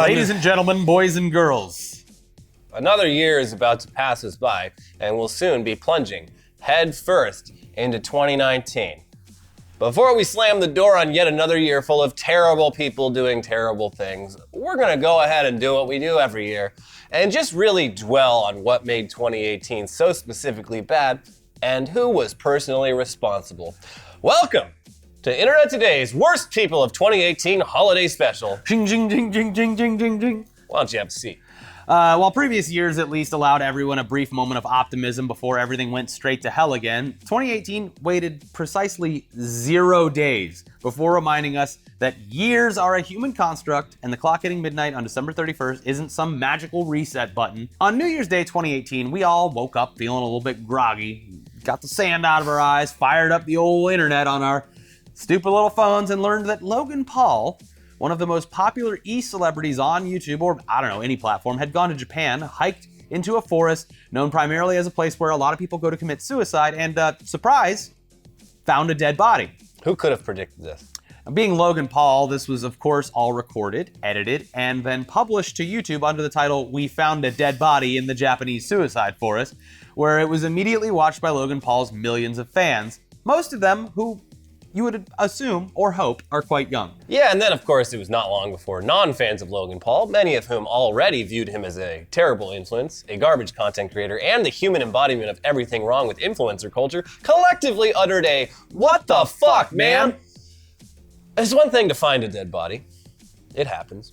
Ladies and gentlemen, boys and girls. Another year is about to pass us by, and we'll soon be plunging head first into 2019. Before we slam the door on yet another year full of terrible people doing terrible things, we're gonna go ahead and do what we do every year, and just really dwell on what made 2018 so specifically bad, and who was personally responsible. Welcome to Internet Today's Worst People of 2018 Holiday Special. Jing, jing, jing, jing, jing, jing, jing, jing. Why don't you have a seat? While previous years at least allowed everyone a brief moment of optimism before everything went straight to hell again, 2018 waited precisely 0 days before reminding us that years are a human construct and the clock hitting midnight on December 31st isn't some magical reset button. On New Year's Day 2018, we all woke up feeling a little bit groggy, got the sand out of our eyes, fired up the old internet on our stupid little phones, and learned that Logan Paul, one of the most popular e-celebrities on YouTube, or I don't know, any platform, had gone to Japan, hiked into a forest known primarily as a place where a lot of people go to commit suicide, and, surprise, found a dead body. Who could have predicted this? Being Logan Paul, this was of course all recorded, edited, and then published to YouTube under the title, "We Found a Dead Body in the Japanese Suicide Forest," where it was immediately watched by Logan Paul's millions of fans, most of them who you would assume or hope are quite young. Yeah, and then of course it was not long before non-fans of Logan Paul, many of whom already viewed him as a terrible influence, a garbage content creator, and the human embodiment of everything wrong with influencer culture, collectively uttered a, "What the fuck, man?" It's one thing to find a dead body. It happens.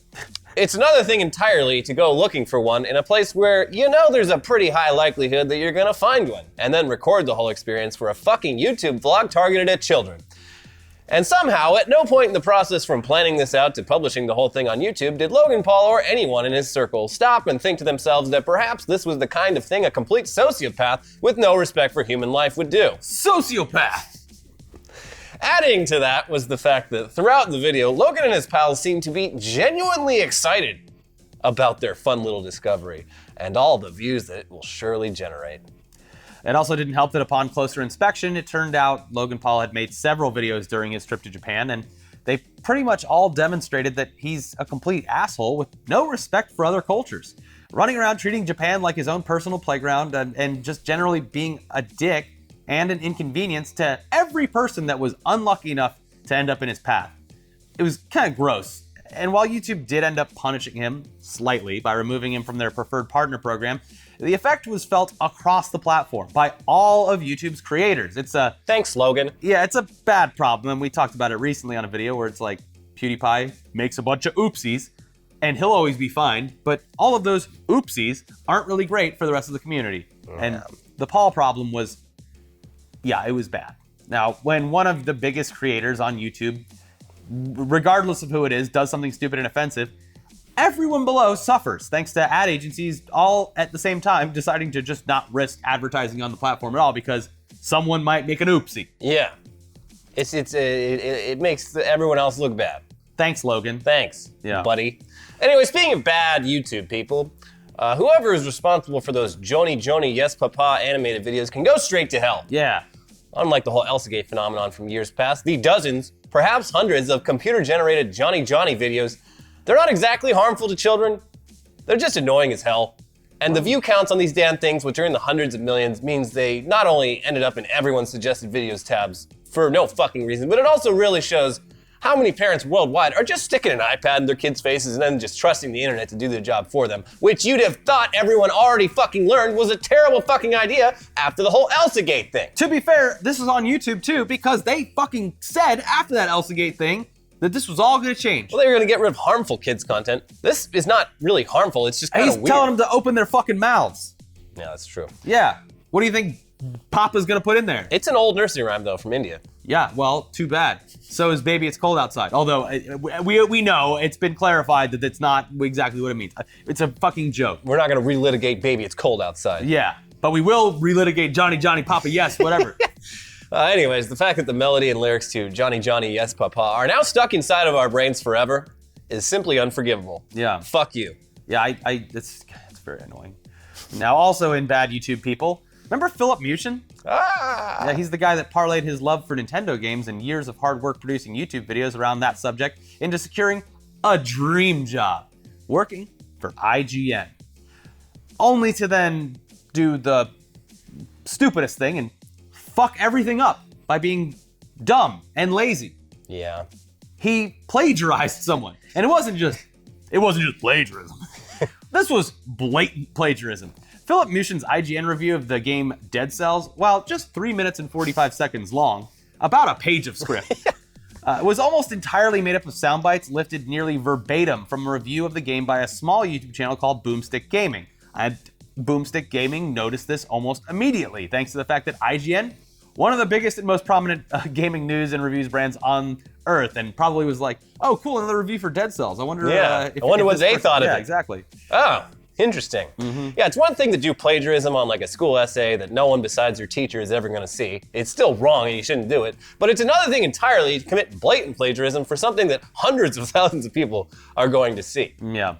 It's another thing entirely to go looking for one in a place where you know there's a pretty high likelihood that you're gonna find one, and then record the whole experience for a fucking YouTube vlog targeted at children. And somehow, at no point in the process from planning this out to publishing the whole thing on YouTube did Logan Paul or anyone in his circle stop and think to themselves that perhaps this was the kind of thing a complete sociopath with no respect for human life would do. Sociopath! Adding to that was the fact that throughout the video, Logan and his pals seemed to be genuinely excited about their fun little discovery and all the views that it will surely generate. It also didn't help that upon closer inspection, it turned out Logan Paul had made several videos during his trip to Japan, and they pretty much all demonstrated that he's a complete asshole with no respect for other cultures. Running around treating Japan like his own personal playground and just generally being a dick and an inconvenience to every person that was unlucky enough to end up in his path. It was kind of gross. And while YouTube did end up punishing him slightly by removing him from their preferred partner program, the effect was felt across the platform by all of YouTube's creators. Thanks, Logan. Yeah, it's a bad problem, and we talked about it recently on a video where it's like PewDiePie makes a bunch of oopsies, and he'll always be fine, but all of those oopsies aren't really great for the rest of the community. And the Paul problem was, yeah, it was bad. Now, when one of the biggest creators on YouTube, regardless of who it is, does something stupid and offensive, everyone below suffers thanks to ad agencies all at the same time deciding to just not risk advertising on the platform at all because someone might make an oopsie. Yeah, it makes everyone else look bad. Thanks, Logan. Thanks, yeah, buddy. Anyway, speaking of bad YouTube people, whoever is responsible for those Joni Yes Papa animated videos can go straight to hell. Yeah. Unlike the whole Elsagate phenomenon from years past, the dozens, perhaps hundreds of computer-generated Johnny videos, they're not exactly harmful to children. They're just annoying as hell. And the view counts on these damn things, which are in the hundreds of millions, means they not only ended up in everyone's suggested videos tabs for no fucking reason, but it also really shows how many parents worldwide are just sticking an iPad in their kids' faces and then just trusting the internet to do their job for them, which you'd have thought everyone already fucking learned was a terrible fucking idea after the whole Elsagate thing. To be fair, this was on YouTube too, because they fucking said after that Elsagate thing that this was all gonna change. Well, they were gonna get rid of harmful kids content. This is not really harmful, it's just kind of weird. He's telling them to open their fucking mouths. Yeah, that's true. Yeah. What do you think Papa's gonna put in there? It's an old nursery rhyme though, from India. Yeah, well, too bad. So is Baby It's Cold Outside. Although, we know, it's been clarified that it's not exactly what it means. It's a fucking joke. We're not gonna relitigate Baby It's Cold Outside. Yeah, but we will relitigate Johnny Papa Yes, whatever. Anyways, the fact that the melody and lyrics to Johnny Yes Papa are now stuck inside of our brains forever is simply unforgivable. Yeah. Fuck you. Yeah, it's very annoying. Now, also in bad YouTube people, remember Philip Muchin? Ah! Yeah, he's the guy that parlayed his love for Nintendo games and years of hard work producing YouTube videos around that subject into securing a dream job working for IGN. Only to then do the stupidest thing and fuck everything up by being dumb and lazy. Yeah. He plagiarized someone. And it wasn't just plagiarism. This was blatant plagiarism. Philip Mushin's IGN review of the game Dead Cells, while just 3 minutes and 45 seconds long, about a page of script, was almost entirely made up of sound bites lifted nearly verbatim from a review of the game by a small YouTube channel called Boomstick Gaming. And Boomstick Gaming noticed this almost immediately, thanks to the fact that IGN, one of the biggest and most prominent gaming news and reviews brands on Earth, and probably was like, oh, cool, another review for Dead Cells. I wonder I wonder what they thought of it. Yeah, exactly. Oh, interesting. Yeah, it's one thing to do plagiarism on like a school essay that no one besides your teacher is ever going to see. It's still wrong and you shouldn't do it. But it's another thing entirely to commit blatant plagiarism for something that hundreds of thousands of people are going to see. Yeah.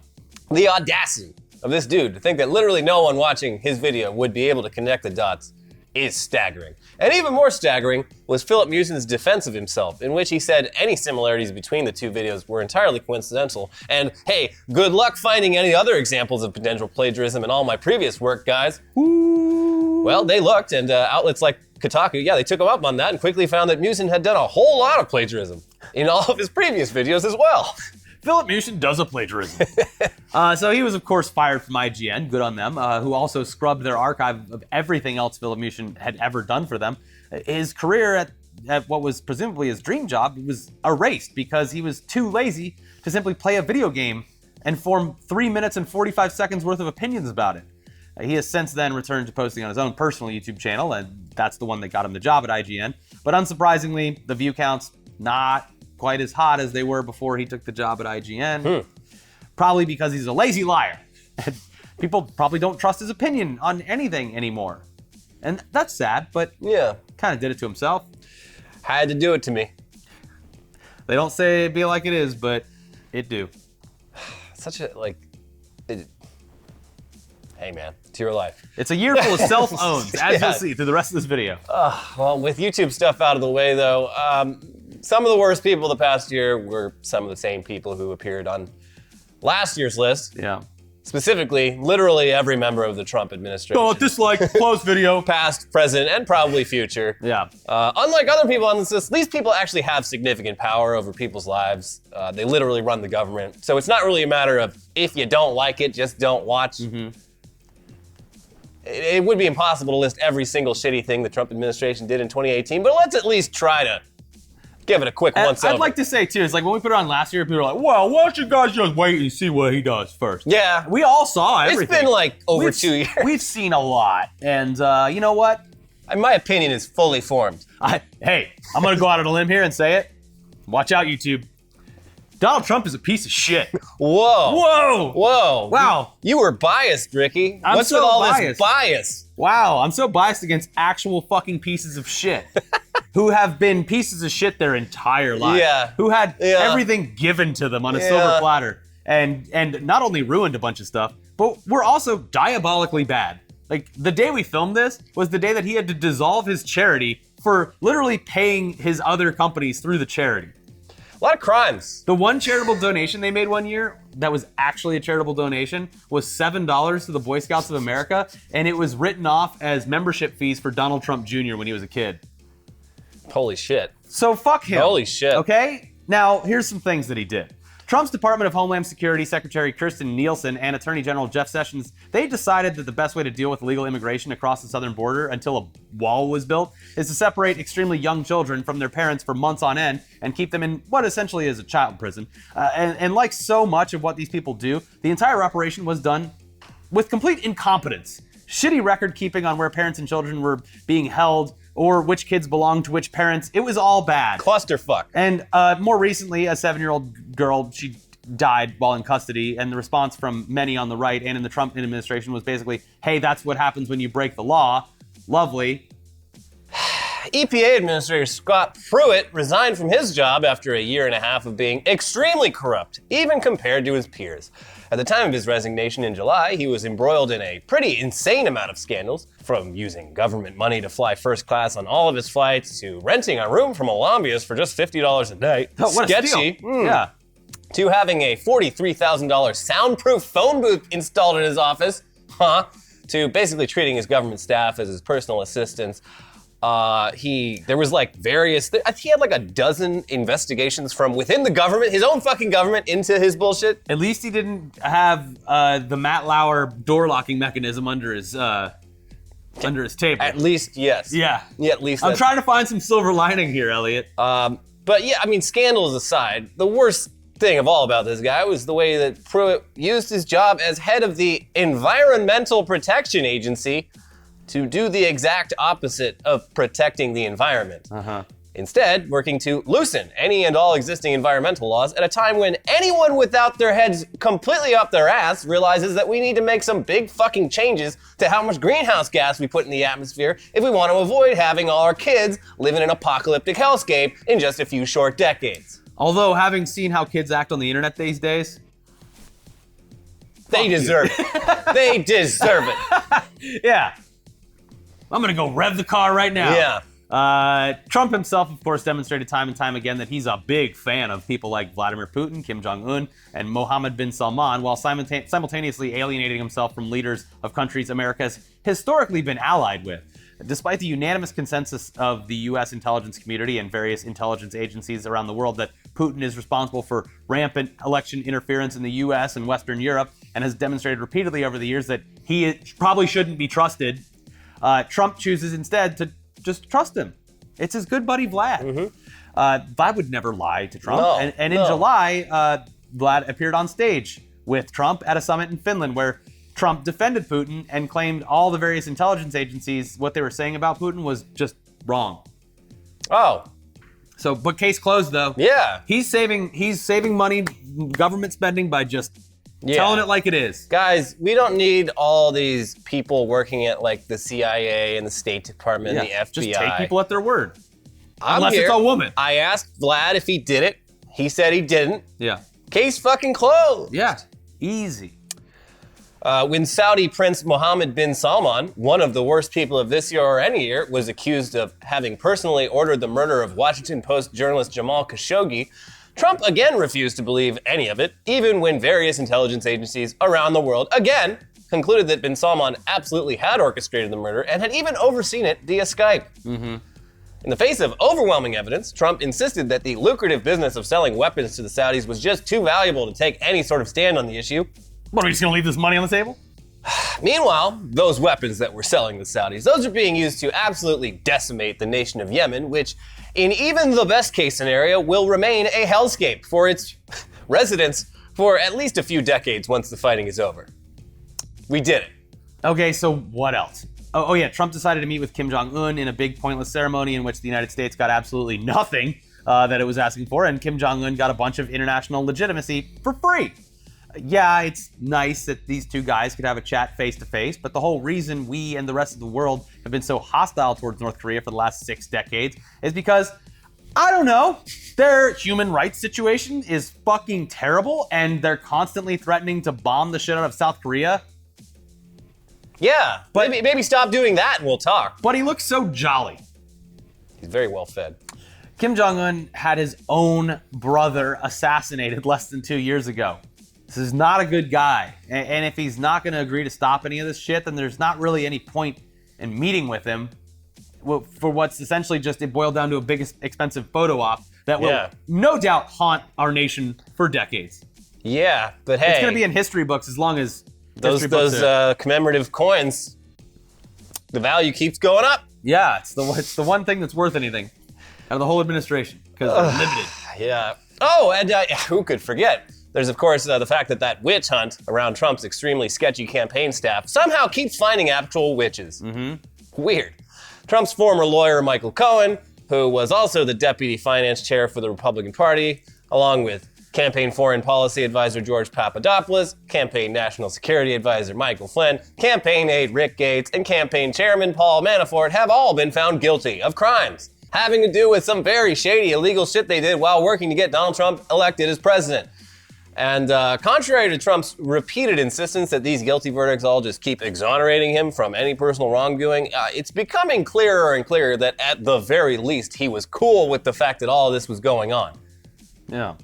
The audacity of this dude to think that literally no one watching his video would be able to connect the dots is staggering. And even more staggering was Philip Mushin's defense of himself, in which he said any similarities between the two videos were entirely coincidental, and hey, good luck finding any other examples of potential plagiarism in all my previous work, guys. Ooh. Well, they looked, and outlets like Kotaku, they took him up on that and quickly found that Mushin had done a whole lot of plagiarism in all of his previous videos as well. Philip Mushin does a plagiarism. So he was, of course, fired from IGN, good on them, who also scrubbed their archive of everything else Philip Mushin had ever done for them. His career at what was presumably his dream job was erased because he was too lazy to simply play a video game and form 3 minutes and 45 seconds worth of opinions about it. He has since then returned to posting on his own personal YouTube channel, and that's the one that got him the job at IGN. But unsurprisingly, the view counts not quite as hot as they were before he took the job at IGN. Probably because he's a lazy liar. People probably don't trust his opinion on anything anymore. And that's sad, but yeah, kind of did it to himself. Had to do it to me. They don't say it be like it is, but it do. Such a, hey man, it's your life. It's a year full of self-owns, as you'll see through the rest of this video. Well, with YouTube stuff out of the way though, some of the worst people the past year were some of the same people who appeared on last year's list. Yeah. Specifically, literally every member of the Trump administration. Don't dislike, close video. Past, present, and probably future. Yeah. Unlike other people on this list, these people actually have significant power over people's lives. They literally run the government. So it's not really a matter of if you don't like it, just don't watch. It would be impossible to list every single shitty thing the Trump administration did in 2018, but let's at least try to give it a quick once over. I'd like to say, too, it's like when we put it on last year, people were like, well, why don't you guys just wait and see what he does first? Yeah. We all saw everything. It's been like over 2 years. We've seen a lot. And you know what? My opinion is fully formed. Hey, I'm going to go out on a limb here and say it. Watch out, YouTube. Donald Trump is a piece of shit. Whoa. Whoa. Whoa. Wow. You were biased, Ricky. What's so with all biased. this bias? Wow, I'm so biased against actual fucking pieces of shit. Who have been pieces of shit their entire life. Yeah. Who had everything given to them on a silver platter. And not only ruined a bunch of stuff, but were also diabolically bad. Like, the day we filmed this was the day that he had to dissolve his charity for literally paying his other companies through the charity. A lot of crimes. The one charitable donation they made one year that was actually a charitable donation was $7 to the Boy Scouts of America, and it was written off as membership fees for Donald Trump Jr. when he was a kid. Holy shit. So fuck him. Holy shit. Okay? Now, here's some things that he did. Trump's Department of Homeland Security Secretary Kirstjen Nielsen and Attorney General Jeff Sessions, they decided that the best way to deal with illegal immigration across the southern border until a wall was built is to separate extremely young children from their parents for months on end and keep them in what essentially is a child prison. And like so much of what these people do, the entire operation was done with complete incompetence. Shitty record keeping on where parents and children were being held or which kids belonged to which parents. It was all bad. Clusterfuck. And more recently, a 7-year-old girl, she died while in custody, and the response from many on the right and in the Trump administration was basically, hey, that's what happens when you break the law. Lovely. EPA Administrator Scott Pruitt resigned from his job after 1.5 years of being extremely corrupt, even compared to his peers. At the time of his resignation in July, he was embroiled in a pretty insane amount of scandals, from using government money to fly first class on all of his flights to renting a room from a lobbyist for just $50 a night. Oh, what Sketchy. a steal. Yeah. to having a $43,000 soundproof phone booth installed in his office, to basically treating his government staff as his personal assistants. There was like he had like a dozen investigations from within the government, his own fucking government, into his bullshit. At least he didn't have the Matt Lauer door locking mechanism under his table. At least, yes. Yeah. Yeah, at least. I'm trying to find some silver lining here, Elliot. But yeah, I mean, scandals aside, the worst thing of all about this guy was the way that Pruitt used his job as head of the Environmental Protection Agency to do the exact opposite of protecting the environment. Instead, working to loosen any and all existing environmental laws at a time when anyone without their heads completely up their ass realizes that we need to make some big fucking changes to how much greenhouse gas we put in the atmosphere if we want to avoid having all our kids live in an apocalyptic hellscape in just a few short decades. Although, having seen how kids act on the internet these days, they deserve it. They deserve it. Yeah. I'm gonna go rev the car right now. Yeah. Trump himself, of course, demonstrated time and time again that he's a big fan of people like Vladimir Putin, Kim Jong-un, and Mohammed bin Salman, while simultaneously alienating himself from leaders of countries America has historically been allied with. Despite the unanimous consensus of the U.S. intelligence community and various intelligence agencies around the world that Putin is responsible for rampant election interference in the U.S. and Western Europe and has demonstrated repeatedly over the years that he probably shouldn't be trusted, Trump chooses instead to just trust him. It's his good buddy Vlad. Vlad would never lie to Trump. No, and in July, Vlad appeared on stage with Trump at a summit in Finland where Trump defended Putin and claimed all the various intelligence agencies, what they were saying about Putin was just wrong. Oh. So, but case closed though. Yeah. He's saving money, government spending by just telling it like it is. Guys, we don't need all these people working at like the CIA and the State Department and the FBI. Just take people at their word. Unless it's a woman. I asked Vlad if he did it. He said he didn't. Yeah. Case fucking closed. Yeah. Easy. When Saudi Prince Mohammed bin Salman, one of the worst people of this year or any year, was accused of having personally ordered the murder of Washington Post journalist Jamal Khashoggi, Trump again refused to believe any of it, even when various intelligence agencies around the world again concluded that bin Salman absolutely had orchestrated the murder and had even overseen it via Skype. In the face of overwhelming evidence, Trump insisted that the lucrative business of selling weapons to the Saudis was just too valuable to take any sort of stand on the issue. What, are we just gonna leave this money on the table? Meanwhile, those weapons that we're selling the Saudis, those are being used to absolutely decimate the nation of Yemen, which, in even the best case scenario, will remain a hellscape for its residents for at least a few decades once the fighting is over. We did it. Okay, so what else? Oh yeah, Trump decided to meet with Kim Jong-un in a big pointless ceremony in which the United States got absolutely nothing that it was asking for, and Kim Jong-un got a bunch of international legitimacy for free. Yeah, it's nice that these two guys could have a chat face-to-face, but the whole reason we and the rest of the world have been so hostile towards North Korea for the last 6 decades is because, I don't know, their human rights situation is fucking terrible, and they're constantly threatening to bomb the shit out of South Korea. Yeah, but maybe stop doing that and we'll talk. But he looks so jolly. He's very well fed. Kim Jong-un had his own brother assassinated less than 2 years ago. This is not a good guy. And if he's not going to agree to stop any of this shit, then there's not really any point in meeting with him for what's essentially just, it boiled down to a big expensive photo op that will no doubt haunt our nation for decades. Yeah, but hey. It's going to be in history books as long as those commemorative coins, the value keeps going up. Yeah, it's the one thing that's worth anything out of the whole administration because they're limited. Yeah. Oh, and who could forget? There's, of course, the fact that witch hunt around Trump's extremely sketchy campaign staff somehow keeps finding actual witches. Weird. Trump's former lawyer, Michael Cohen, who was also the deputy finance chair for the Republican Party, along with campaign foreign policy advisor George Papadopoulos, campaign national security advisor Michael Flynn, campaign aide Rick Gates, and campaign chairman Paul Manafort have all been found guilty of crimes having to do with some very shady illegal shit they did while working to get Donald Trump elected as president. And contrary to Trump's repeated insistence that these guilty verdicts all just keep exonerating him from any personal wrongdoing, it's becoming clearer and clearer that at the very least he was cool with the fact that all of this was going on. Yeah.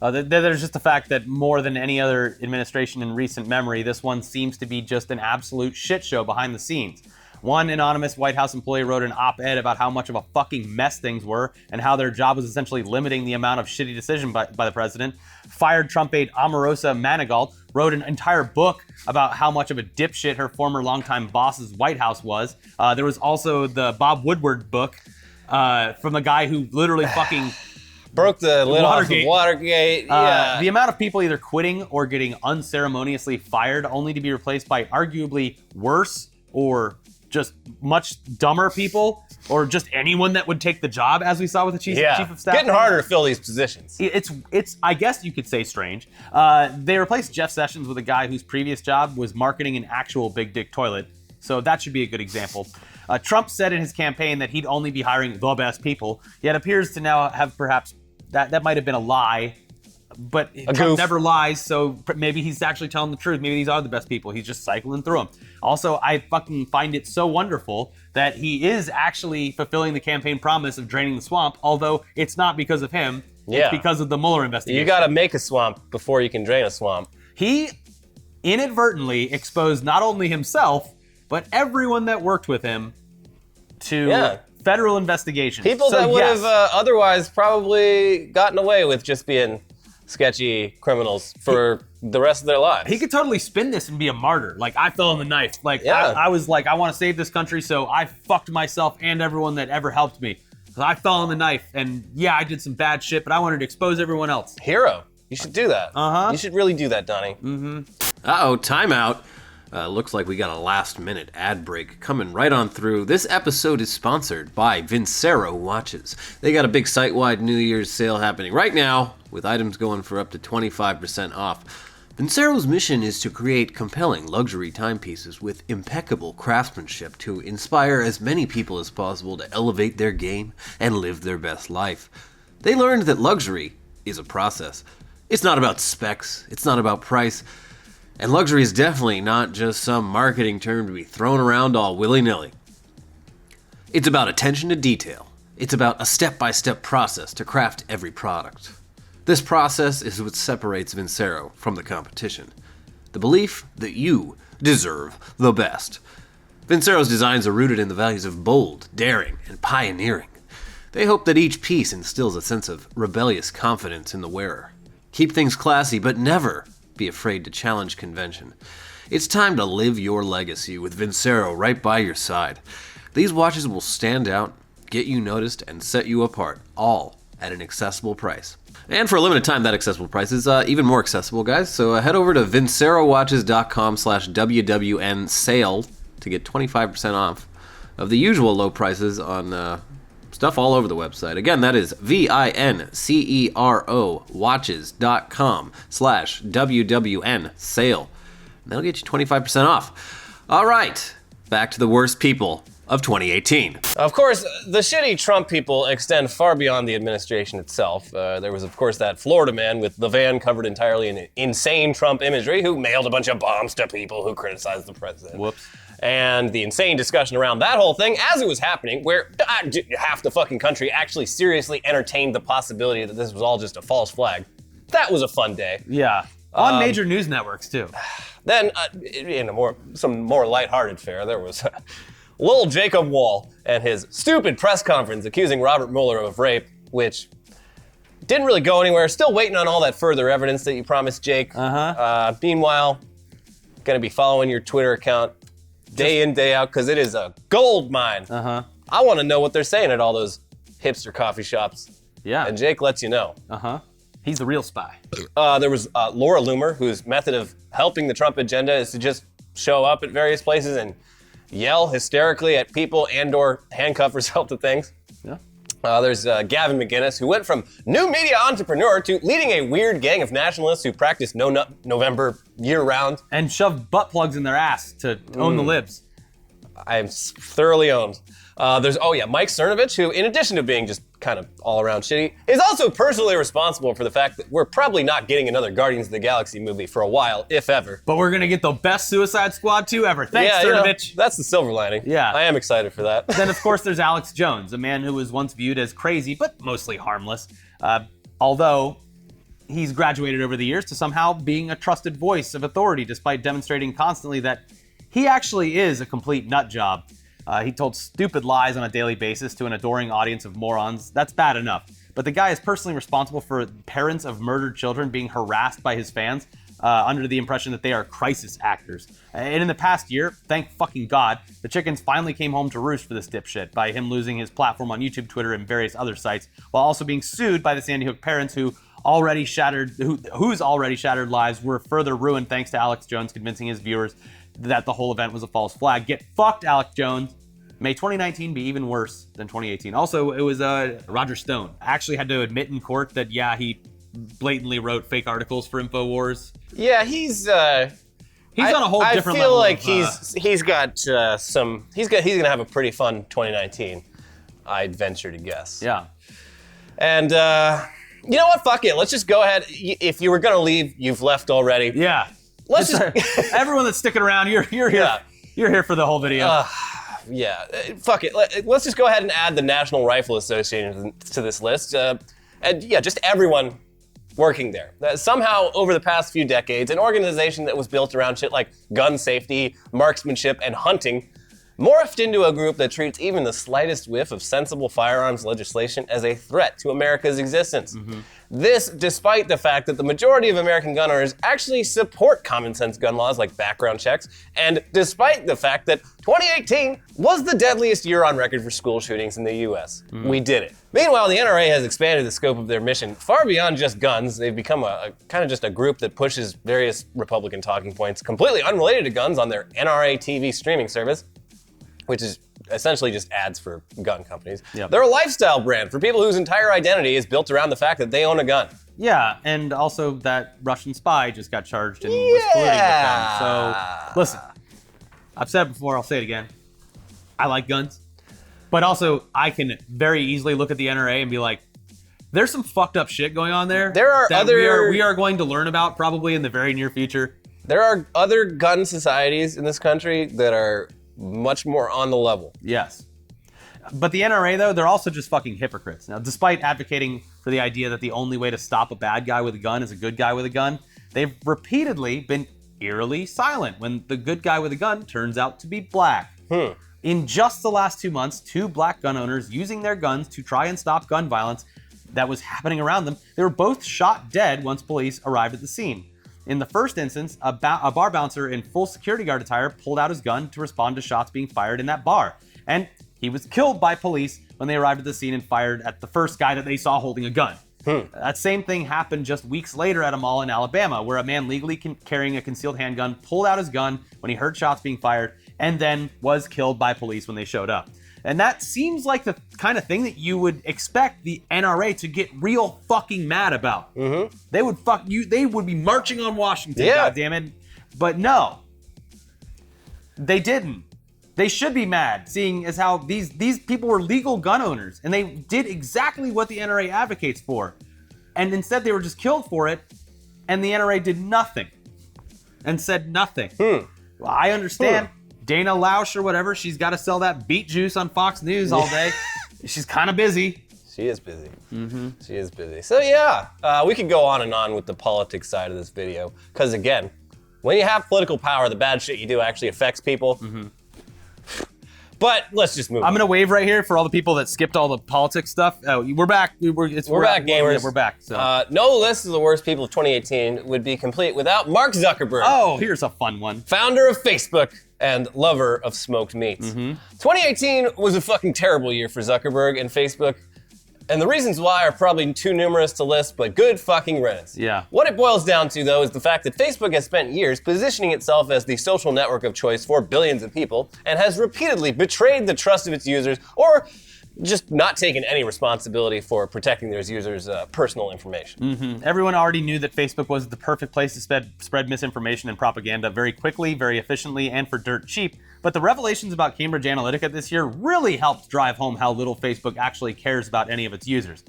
There's just the fact that more than any other administration in recent memory, this one seems to be just an absolute shit show behind the scenes. One anonymous White House employee wrote an op-ed about how much of a fucking mess things were and how their job was essentially limiting the amount of shitty decision by the president. Fired Trump aide Omarosa Manigault wrote an entire book about how much of a dipshit her former longtime boss's White House was. There was also the Bob Woodward book from the guy who literally fucking broke the lid off of Watergate. Yeah. The amount of people either quitting or getting unceremoniously fired only to be replaced by arguably worse or just much dumber people, or just anyone that would take the job, as we saw with the chief of staff. Getting harder to fill these positions. It's I guess you could say strange. They replaced Jeff Sessions with a guy whose previous job was marketing an actual big dick toilet, so that should be a good example. Trump said in his campaign that he'd only be hiring the best people, yet appears to now have perhaps, that might have been a lie, but Trump never lies, so maybe he's actually telling the truth. Maybe these are the best people. He's just cycling through them. Also, I fucking find it so wonderful that he is actually fulfilling the campaign promise of draining the swamp, although it's not because of him. Yeah. It's because of the Mueller investigation. You gotta make a swamp before you can drain a swamp. He inadvertently exposed not only himself, but everyone that worked with him to federal investigations. People that would have otherwise probably gotten away with just being sketchy criminals for the rest of their lives. He could totally spin this and be a martyr. Like, I fell on the knife. Like, I was like, I want to save this country, so I fucked myself and everyone that ever helped me. So I fell on the knife, and I did some bad shit, but I wanted to expose everyone else. Hero. You should do that. You should really do that, Donnie. Uh-oh, timeout. Looks like we got a last-minute ad break coming right on through. This episode is sponsored by Vincero Watches. They got a big site-wide New Year's sale happening right now, with items going for up to 25% off. Vincero's mission is to create compelling luxury timepieces with impeccable craftsmanship to inspire as many people as possible to elevate their game and live their best life. They learned that luxury is a process. It's not about specs, it's not about price, and luxury is definitely not just some marketing term to be thrown around all willy-nilly. It's about attention to detail. It's about a step-by-step process to craft every product. This process is what separates Vincero from the competition. The belief that you deserve the best. Vincero's designs are rooted in the values of bold, daring, and pioneering. They hope that each piece instills a sense of rebellious confidence in the wearer. Keep things classy, but never be afraid to challenge convention. It's time to live your legacy with Vincero right by your side. These watches will stand out, get you noticed, and set you apart, all at an accessible price. And for a limited time, that accessible price is even more accessible, guys. So head over to vincerowatches.com/WWN sale to get 25% off of the usual low prices on stuff all over the website. Again, that is VINCERO watches.com/WWN sale. And that'll get you 25% off. All right, back to the worst people of 2018. Of course, the shitty Trump people extend far beyond the administration itself. There was, of course, that Florida man with the van covered entirely in insane Trump imagery who mailed a bunch of bombs to people who criticized the president. Whoops. And the insane discussion around that whole thing as it was happening, where half the fucking country actually seriously entertained the possibility that this was all just a false flag. That was a fun day. Yeah. On major news networks, too. Then, in some more lighthearted fare, there was Lil Jacob Wall and his stupid press conference accusing Robert Mueller of rape, which didn't really go anywhere. Still waiting on all that further evidence that you promised, Jake. Meanwhile, gonna be following your Twitter account day in, day out, because it is a gold mine. I want to know what they're saying at all those hipster coffee shops. Yeah. And Jake lets you know. He's the real spy. There was Laura Loomer, whose method of helping the Trump agenda is to just show up at various places and yell hysterically at people and or handcuff herself to things. Yeah. There's Gavin McInnes, who went from new media entrepreneur to leading a weird gang of nationalists who practice No Nut November year-round. And shove butt plugs in their ass to own the libs. I am thoroughly owned. There's Mike Cernovich, who, in addition to being just kind of all-around shitty, is also personally responsible for the fact that we're probably not getting another Guardians of the Galaxy movie for a while, if ever. But we're gonna get the best Suicide Squad 2 ever. Thanks, Cernovich. That's the silver lining. Yeah. I am excited for that. Then, of course, there's Alex Jones, a man who was once viewed as crazy, but mostly harmless. Although, he's graduated over the years to somehow being a trusted voice of authority, despite demonstrating constantly that he actually is a complete nut job. He told stupid lies on a daily basis to an adoring audience of morons. That's bad enough. But the guy is personally responsible for parents of murdered children being harassed by his fans under the impression that they are crisis actors. And in the past year, thank fucking God, the chickens finally came home to roost for this dipshit by him losing his platform on YouTube, Twitter, and various other sites, while also being sued by the Sandy Hook parents whose already shattered lives were further ruined thanks to Alex Jones convincing his viewers that the whole event was a false flag. Get fucked, Alex Jones. May 2019 be even worse than 2018. Also, it was Roger Stone actually had to admit in court that, yeah, he blatantly wrote fake articles for InfoWars. Yeah, he's on a whole different level. I feel like he's gonna have a pretty fun 2019. I'd venture to guess. Yeah. And you know what? Fuck it. Let's just go ahead. If you were gonna leave, you've left already. Yeah. Let's just everyone that's sticking around, you're here. Yeah. You're here for the whole video. Yeah, fuck it. Let's just go ahead and add the National Rifle Association to this list. And yeah, just everyone working there. Somehow, over the past few decades, an organization that was built around shit like gun safety, marksmanship, and hunting morphed into a group that treats even the slightest whiff of sensible firearms legislation as a threat to America's existence. Mm-hmm. This, despite the fact that the majority of American gun owners actually support common sense gun laws like background checks, and despite the fact that 2018 was the deadliest year on record for school shootings in the US. Mm-hmm. We did it. Meanwhile, the NRA has expanded the scope of their mission far beyond just guns. They've become a kind of just a group that pushes various Republican talking points completely unrelated to guns on their NRA TV streaming service, which is essentially just ads for gun companies. Yep. They're a lifestyle brand for people whose entire identity is built around the fact that they own a gun. Yeah, and also that Russian spy just got charged and was colluding with them. So, listen, I've said it before, I'll say it again. I like guns, but also I can very easily look at the NRA and be like, there's some fucked up shit going on there. There are other... We are going to learn about probably in the very near future. There are other gun societies in this country that are much more on the level. Yes. But the NRA, though, they're also just fucking hypocrites. Now, despite advocating for the idea that the only way to stop a bad guy with a gun is a good guy with a gun, they've repeatedly been eerily silent when the good guy with a gun turns out to be black. In just the last 2 months, 2 black gun owners using their guns to try and stop gun violence that was happening around them, they were both shot dead once police arrived at the scene. In the first instance, a bar bouncer in full security guard attire pulled out his gun to respond to shots being fired in that bar. And he was killed by police when they arrived at the scene and fired at the first guy that they saw holding a gun. That same thing happened just weeks later at a mall in Alabama, where a man legally carrying a concealed handgun pulled out his gun when he heard shots being fired and then was killed by police when they showed up. And that seems like the kind of thing that you would expect the NRA to get real fucking mad about. Mm-hmm. They would they would be marching on Washington, goddammit. But no, they didn't. They should be mad, seeing as how these people were legal gun owners, and they did exactly what the NRA advocates for. And instead they were just killed for it, and the NRA did nothing and said nothing. Well, I understand. Dana Lausch or whatever, she's got to sell that beet juice on Fox News all day. She's kind of busy. She is busy. Mm-hmm. She is busy. So yeah, we could go on and on with the politics side of this video. Because again, when you have political power, the bad shit you do actually affects people. Mm-hmm. But let's just move on. I'm going to wave right here for all the people that skipped all the politics stuff. We're back. We're back, gamers. We're back. So. No list of the worst people of 2018 would be complete without Mark Zuckerberg. Oh, here's a fun one. Founder of Facebook and lover of smoked meats. Mm-hmm. 2018 was a fucking terrible year for Zuckerberg and Facebook. And the reasons why are probably too numerous to list, but good fucking riddance. Yeah. What it boils down to, though, is the fact that Facebook has spent years positioning itself as the social network of choice for billions of people and has repeatedly betrayed the trust of its users or just not taken any responsibility for protecting those users' personal information. Mm-hmm. Everyone already knew that Facebook was the perfect place to spread misinformation and propaganda very quickly, very efficiently, and for dirt cheap. But the revelations about Cambridge Analytica this year really helped drive home how little Facebook actually cares about any of its users.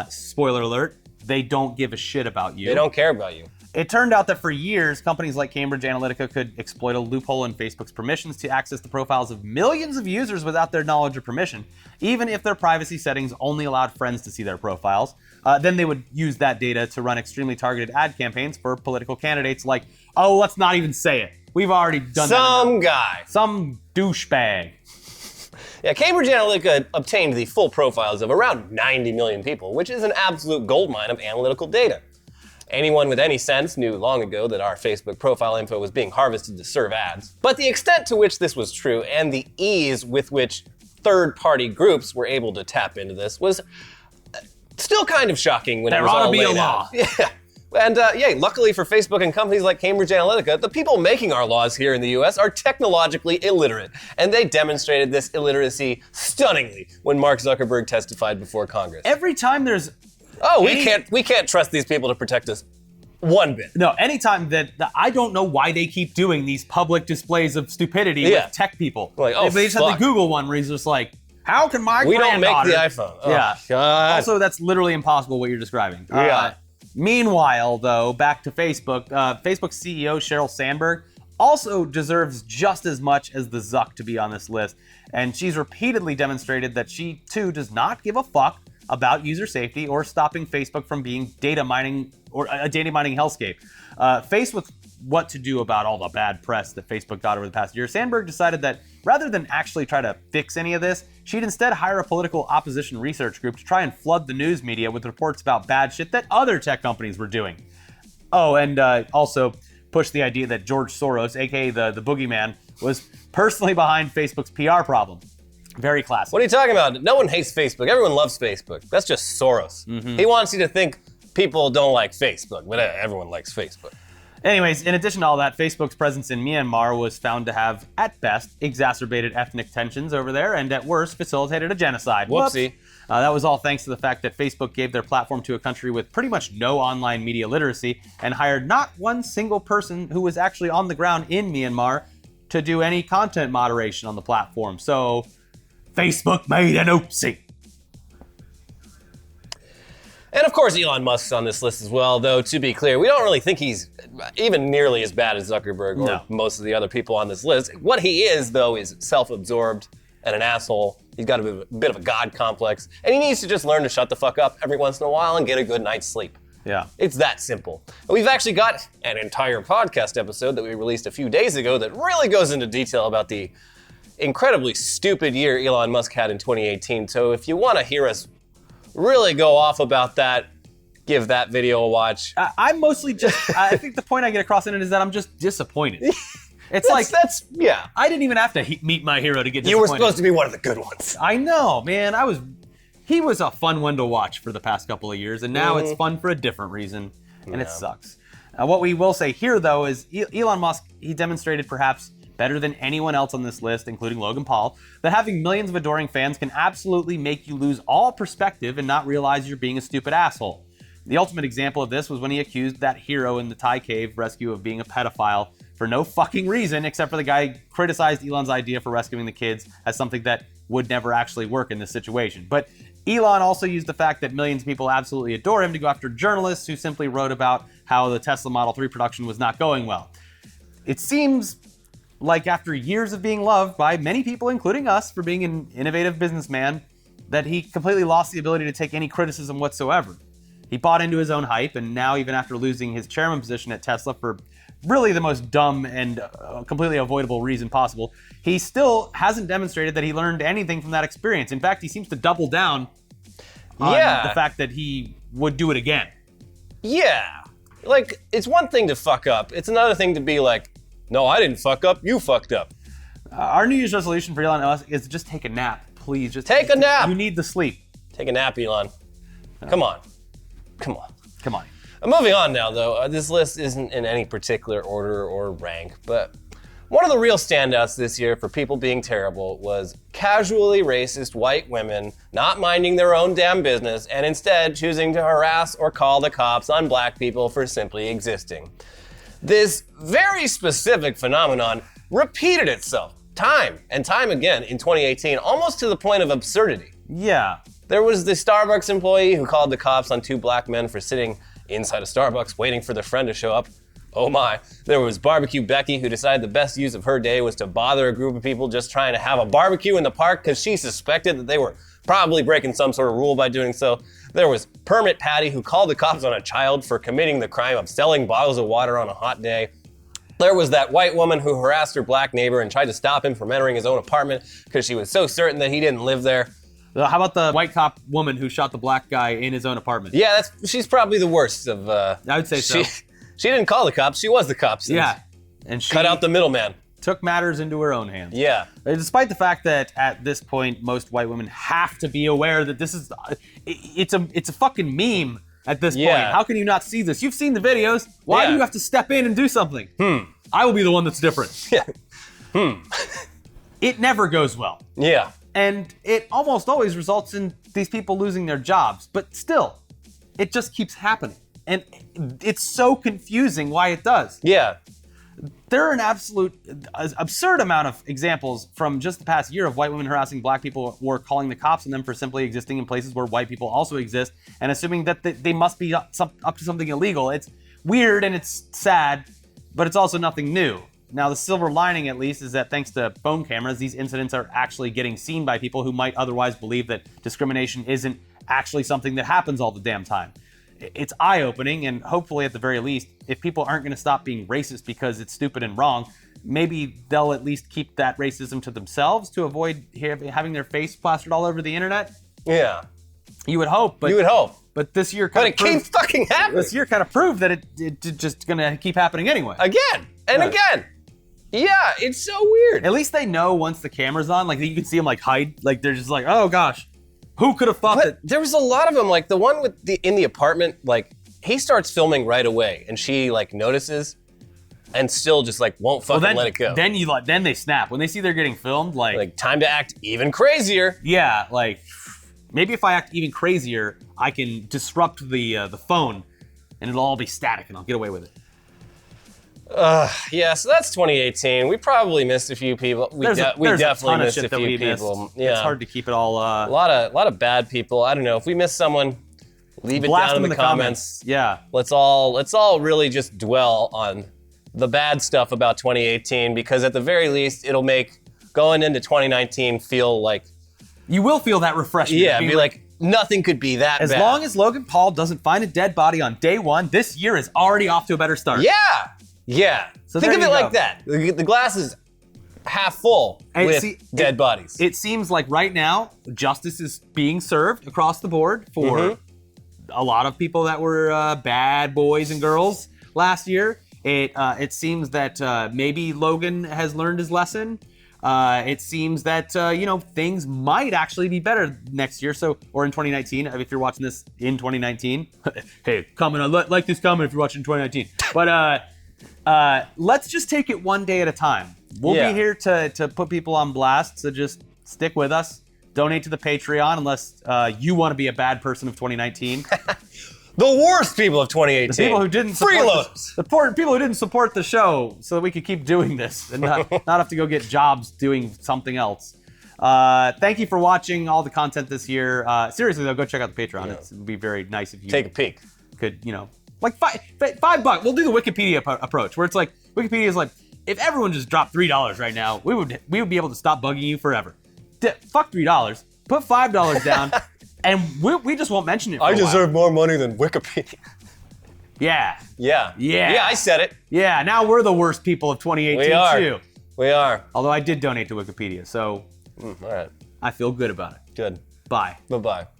Spoiler alert, they don't give a shit about you. They don't care about you. It turned out that for years, companies like Cambridge Analytica could exploit a loophole in Facebook's permissions to access the profiles of millions of users without their knowledge or permission, even if their privacy settings only allowed friends to see their profiles. Then they would use that data to run extremely targeted ad campaigns for political candidates like, oh, let's not even say it. We've already done Some guy. Some douchebag. Yeah, Cambridge Analytica obtained the full profiles of around 90 million people, which is an absolute goldmine of analytical data. Anyone with any sense knew long ago that our Facebook profile info was being harvested to serve ads. But the extent to which this was true and the ease with which third-party groups were able to tap into this was still kind of shocking when it was all laid out. There ought to be a law. Yeah. And luckily for Facebook and companies like Cambridge Analytica, the people making our laws here in the US are technologically illiterate. And they demonstrated this illiteracy stunningly when Mark Zuckerberg testified before Congress. Every time there's... we can't trust these people to protect us one bit. No, anytime that I don't know why they keep doing these public displays of stupidity with tech people. Like, oh, they just had the Google one where he's just like, how can my We don't granddaughter... make the iPhone. Oh, yeah. God. Also, that's literally impossible what you're describing. Yeah. Meanwhile, though, back to Facebook, Facebook's CEO, Sheryl Sandberg, also deserves just as much as the Zuck to be on this list. And she's repeatedly demonstrated that she, too, does not give a fuck about user safety or stopping Facebook from being data mining or a data mining hellscape. Faced with what to do about all the bad press that Facebook got over the past year, Sandberg decided that rather than actually try to fix any of this, she'd instead hire a political opposition research group to try and flood the news media with reports about bad shit that other tech companies were doing. Oh, and also push the idea that George Soros, aka the boogeyman, was personally behind Facebook's PR problem. Very classic. What are you talking about? No one hates Facebook. Everyone loves Facebook. That's just Soros. He wants you to think people don't like Facebook, but everyone likes Facebook. Anyways, in addition to all that, Facebook's presence in Myanmar was found to have, at best, exacerbated ethnic tensions over there, and at worst, facilitated a genocide. Whoopsie. That was all thanks to the fact that Facebook gave their platform to a country with pretty much no online media literacy and hired not one single person who was actually on the ground in Myanmar to do any content moderation on the platform. So, Facebook made an oopsie. And of course, Elon Musk's on this list as well, though to be clear, we don't really think he's even nearly as bad as Zuckerberg or most of the other people on this list. What he is, though, is self-absorbed and an asshole. He's got a bit of a god complex, and he needs to just learn to shut the fuck up every once in a while and get a good night's sleep. Yeah. It's that simple. And we've actually got an entire podcast episode that we released a few days ago that really goes into detail about the incredibly stupid year Elon Musk had in 2018. So if you want to hear us really go off about that, give that video a watch. I'm mostly just, I think the point I get across in it is that I'm just disappointed. It's I didn't even have to meet my hero to get disappointed. You were supposed to be one of the good ones. I know, man. He was a fun one to watch for the past couple of years, and now it's fun for a different reason, and it sucks. What we will say here, though, is Elon Musk, he demonstrated perhaps better than anyone else on this list, including Logan Paul, that having millions of adoring fans can absolutely make you lose all perspective and not realize you're being a stupid asshole. The ultimate example of this was when he accused that hero in the Thai cave rescue of being a pedophile for no fucking reason, except for the guy criticized Elon's idea for rescuing the kids as something that would never actually work in this situation. But Elon also used the fact that millions of people absolutely adore him to go after journalists who simply wrote about how the Tesla Model 3 production was not going well. It seems like after years of being loved by many people, including us, for being an innovative businessman, that he completely lost the ability to take any criticism whatsoever. He bought into his own hype, and now even after losing his chairman position at Tesla for really the most dumb and completely avoidable reason possible, he still hasn't demonstrated that he learned anything from that experience. In fact, he seems to double down on the fact that he would do it again. Yeah. Like, it's one thing to fuck up. It's another thing to be like, no, I didn't fuck up. You fucked up. Our New Year's resolution for Elon Musk is just take a nap. Please, just take a nap. You need the sleep. Take a nap, Elon. Come on. Come on. Come on. Moving on now, though. This list isn't in any particular order or rank, but one of the real standouts this year for people being terrible was casually racist white women not minding their own damn business and instead choosing to harass or call the cops on black people for simply existing. This very specific phenomenon repeated itself time and time again in 2018, almost to the point of absurdity. Yeah. There was the Starbucks employee who called the cops on two black men for sitting inside a Starbucks waiting for their friend to show up. Oh my. There was Barbecue Becky, who decided the best use of her day was to bother a group of people just trying to have a barbecue in the park because she suspected that they were probably breaking some sort of rule by doing so. There was Permit Patty, who called the cops on a child for committing the crime of selling bottles of water on a hot day. There was that white woman who harassed her black neighbor and tried to stop him from entering his own apartment because she was so certain that he didn't live there. How about the white cop woman who shot the black guy in his own apartment? Yeah, she's probably the worst of... I would say so. She didn't call the cops, she was the cops. Yeah. And she cut out the middleman. Took matters into her own hands. Yeah. Despite the fact that at this point, most white women have to be aware that this is, it's a fucking meme at this point. How can you not see this? You've seen the videos. Why do you have to step in and do something? I will be the one that's different. It never goes well. Yeah. And it almost always results in these people losing their jobs. But still, it just keeps happening. And it's so confusing why it does. Yeah. There are an absolute absurd amount of examples from just the past year of white women harassing black people or calling the cops on them for simply existing in places where white people also exist and assuming that they must be up to something illegal. It's weird and it's sad, but it's also nothing new. Now, the silver lining, at least, is that thanks to phone cameras, these incidents are actually getting seen by people who might otherwise believe that discrimination isn't actually something that happens all the damn time. It's eye-opening, and hopefully, at the very least, if people aren't going to stop being racist because it's stupid and wrong, maybe they'll at least keep that racism to themselves to avoid having their face plastered all over the internet. Yeah. You would hope, but... You would hope. But this year kind of keeps fucking happening. This year kind of proved that it's just going to keep happening anyway. Again and again. Yeah, it's so weird. At least they know once the camera's on, like you can see them like hide, like they're just like, oh gosh, who could have thought that? There was a lot of them, like the one with in the apartment, like he starts filming right away and she like notices and still just like won't fucking let it go. Then they snap. When they see they're getting filmed, like time to act even crazier. Yeah, like maybe if I act even crazier, I can disrupt the phone and it'll all be static and I'll get away with it. Yeah, so that's 2018. We probably missed a few people. We definitely missed a few people. Yeah. It's hard to keep it all. A lot of bad people. I don't know. If we missed someone, leave it down in the comments. Yeah. Let's all really just dwell on the bad stuff about 2018 because at the very least, it'll make going into 2019 feel like you will feel that refreshment. Yeah, be like nothing could be that bad. As long as Logan Paul doesn't find a dead body on day one, this year is already off to a better start. Yeah. Yeah. So think of it like that. The glass is half full with dead bodies. It seems like right now, justice is being served across the board for a lot of people that were bad boys and girls last year. It seems that maybe Logan has learned his lesson. It seems that things might actually be better next year. Or in 2019, if you're watching this in 2019. Hey, comment on like this comment if you're watching 2019. But let's just take it one day at a time. We'll be here to put people on blast, so just stick with us. Donate to the Patreon unless you want to be a bad person of 2019. The worst people of 2018. The people who didn't support people who didn't support the show so that we could keep doing this and not have to go get jobs doing something else. Thank you for watching all the content this year. Seriously though, go check out the Patreon. Yeah. It would be very nice if you take a peek. Could, like $5. We'll do the Wikipedia approach where it's like, Wikipedia is like, if everyone just dropped $3 right now, we would be able to stop bugging you forever. Fuck $3. Put $5 down. And we just won't mention it for a while. I deserve more money than Wikipedia. Yeah. Yeah. Yeah. Yeah, I said it. Yeah, now we're the worst people of 2018 too. We are. Although I did donate to Wikipedia, so all right. I feel good about it. Good. Bye. Bye-bye.